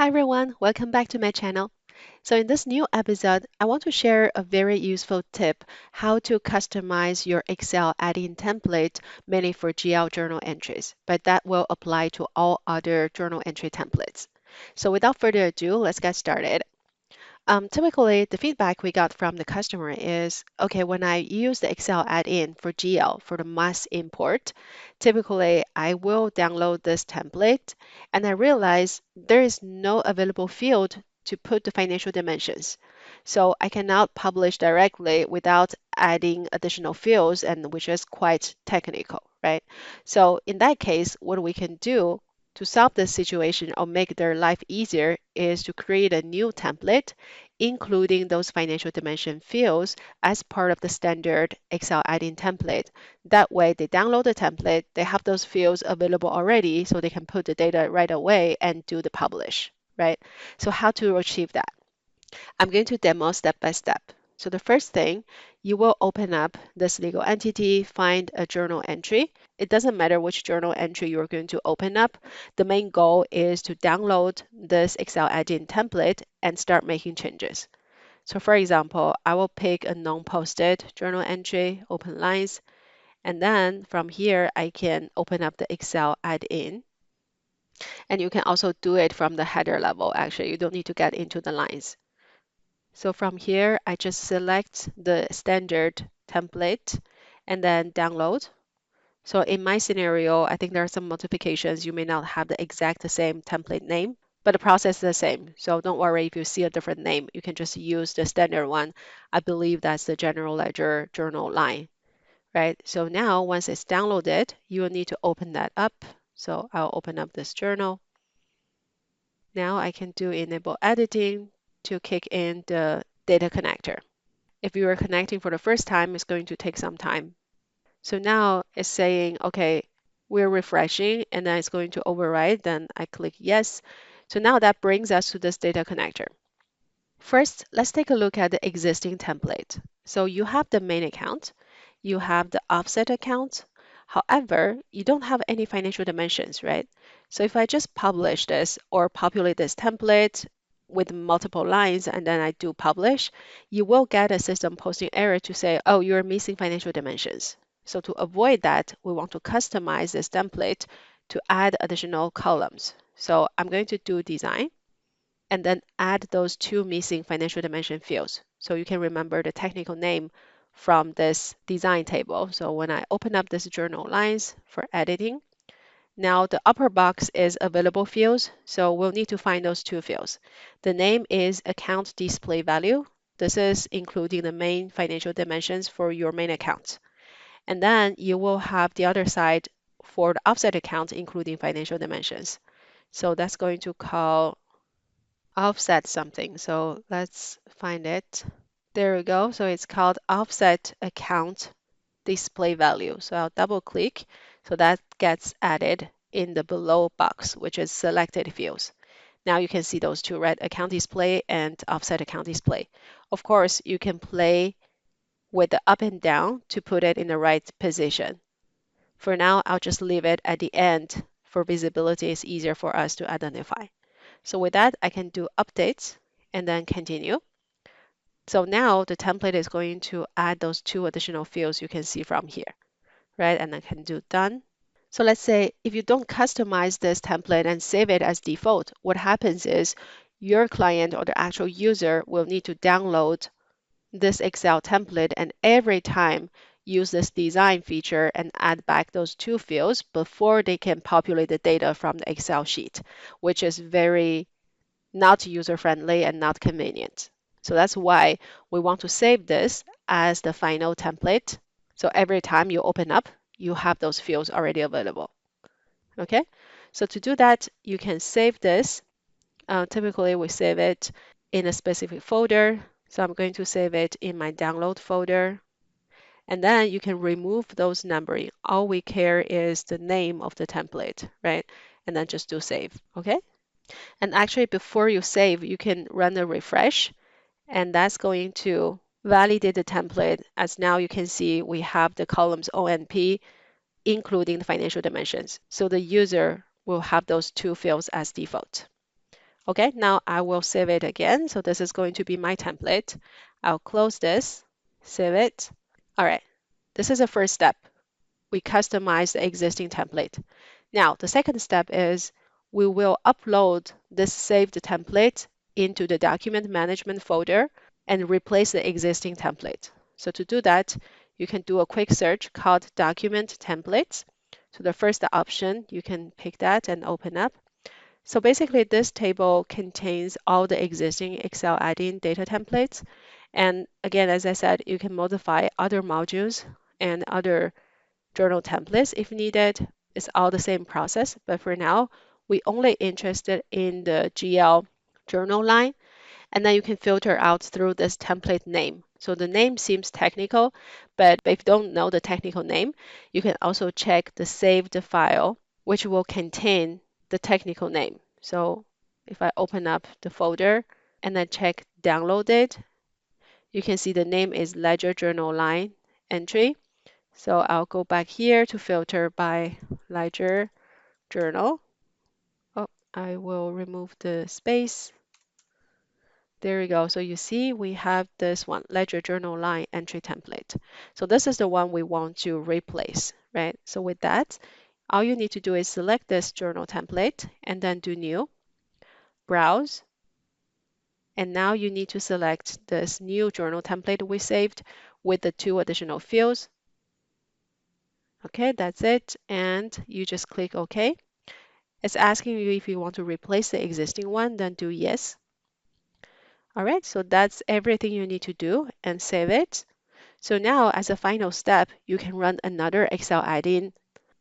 Hi everyone, welcome back to my channel. So in this new episode, I want to share a very useful tip how to customize your Excel add-in template mainly for GL journal entries, but that will apply to all other journal entry templates. So without further ado, let's get started. Typically, the feedback we got from the customer is, okay, when I use the Excel add-in for GL for the mass import, typically I will download this template and I realize there is no available field to put the financial dimensions. So I cannot publish directly without adding additional fields and which is quite technical, right? So in that case, what we can do to solve this situation or make their life easier is to create a new template including those financial dimension fields as part of the standard Excel add-in template. That way, they download the template, they have those fields available already, so they can put the data right away and do the publish, right? So how to achieve that? I'm going to demo step by step. So the first thing, you will open up this legal entity, find a journal entry. It doesn't matter which journal entry you're going to open up. The main goal is to download this Excel add-in template and start making changes. So for example, I will pick a non-posted journal entry, open lines, and then from here, I can open up the Excel add-in. And you can also do it from the header level. Actually, you don't need to get into the lines. So from here, I just select the standard template and then download. So in my scenario, I think there are some modifications. You may not have the exact same template name, but the process is the same. So don't worry if you see a different name. You can just use the standard one. I believe that's the general ledger journal line, right? So now once it's downloaded, you will need to open that up. So I'll open up this journal. Now I can do enable editing to kick in the data connector. If you are connecting for the first time, it's going to take some time. So now it's saying, okay, we're refreshing and then it's going to override. Then I click yes. So now that brings us to this data connector. First, let's take a look at the existing template. So you have the main account, you have the offset account. However, you don't have any financial dimensions, right? So if I just publish this or populate this template with multiple lines and then I do publish, you will get a system posting error to say, oh, you're missing financial dimensions. So to avoid that, we want to customize this template to add additional columns. So I'm going to do design and then add those two missing financial dimension fields. So you can remember the technical name from this design table. So when I open up this journal lines for editing, now the upper box is available fields. So we'll need to find those two fields. The name is account display value. This is including the main financial dimensions for your main account. And then you will have the other side for the offset account, including financial dimensions. So that's going to call offset something. So let's find it. There we go. So it's called offset account display value. So I'll double click. So that gets added in the below box, which is selected fields. Now you can see those two, right? Account display and offset account display. Of course, you can play with the up and down to put it in the right position. For now, I'll just leave it at the end for visibility. It's easier for us to identify. So with that, I can do updates and then continue. So now the template is going to add those two additional fields you can see from here, right? And I can do done. So let's say if you don't customize this template and save it as default, what happens is your client or the actual user will need to download this Excel template and every time use this design feature and add back those two fields before they can populate the data from the Excel sheet, which is very not user-friendly and not convenient. So that's why we want to save this as the final template. So every time you open up, you have those fields already available. Okay, so to do that, you can save this. Typically, we save it in a specific folder. So I'm going to save it in my download folder. And then you can remove those numbering. All we care is the name of the template, right? And then just do save, okay? And actually, before you save, you can run a refresh, and that's going to validate the template. As now you can see, we have the columns O and P, including the financial dimensions. So the user will have those two fields as default. Okay, now I will save it again. So this is going to be my template. I'll close this, save it. All right, this is the first step. We customize the existing template. Now, the second step is we will upload this saved template into the document management folder and replace the existing template. So to do that, you can do a quick search called document templates. So the first option, you can pick that and open up. So basically, this table contains all the existing Excel add-in data templates. And again, as I said, you can modify other modules and other journal templates if needed. It's all the same process, but for now, we only interested in the GL journal line, and then you can filter out through this template name. So the name seems technical, but if you don't know the technical name, you can also check the saved file, which will contain the technical name. So if I open up the folder and then check downloaded, you can see the name is Ledger Journal Line entry. So I'll go back here to filter by Ledger Journal. Oh, I will remove the space. There we go. So you see we have this one, Ledger Journal Line entry template. So this is the one we want to replace, right? So with that, all you need to do is select this journal template and then do new, browse. And now you need to select this new journal template we saved with the 2 additional fields. Okay, that's it. And you just click OK. It's asking you if you want to replace the existing one, then do yes. All right, so that's everything you need to do and save it. So now as a final step, you can run another Excel add-in,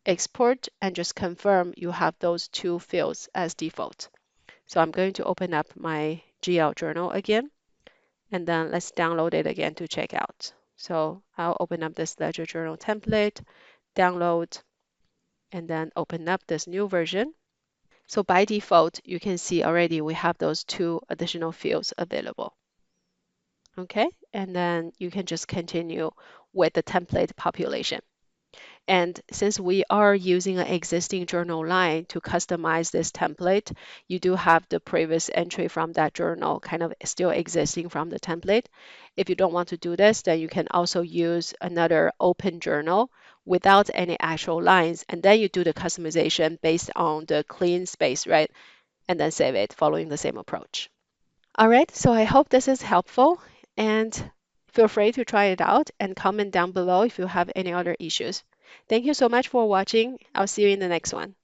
export, and just confirm you have those 2 fields as default. So I'm going to open up my GL journal again, and then let's download it again to check out. So I'll open up this Ledger Journal template, download, and then open up this new version. So by default, you can see already we have those 2 additional fields available. Okay, and then you can just continue with the template population. And since we are using an existing journal line to customize this template, you do have the previous entry from that journal kind of still existing from the template. If you don't want to do this, then you can also use another open journal without any actual lines, and then you do the customization based on the clean space, right? And then save it following the same approach. All right, so I hope this is helpful, and feel free to try it out and comment down below if you have any other issues. Thank you so much for watching. I'll see you in the next one.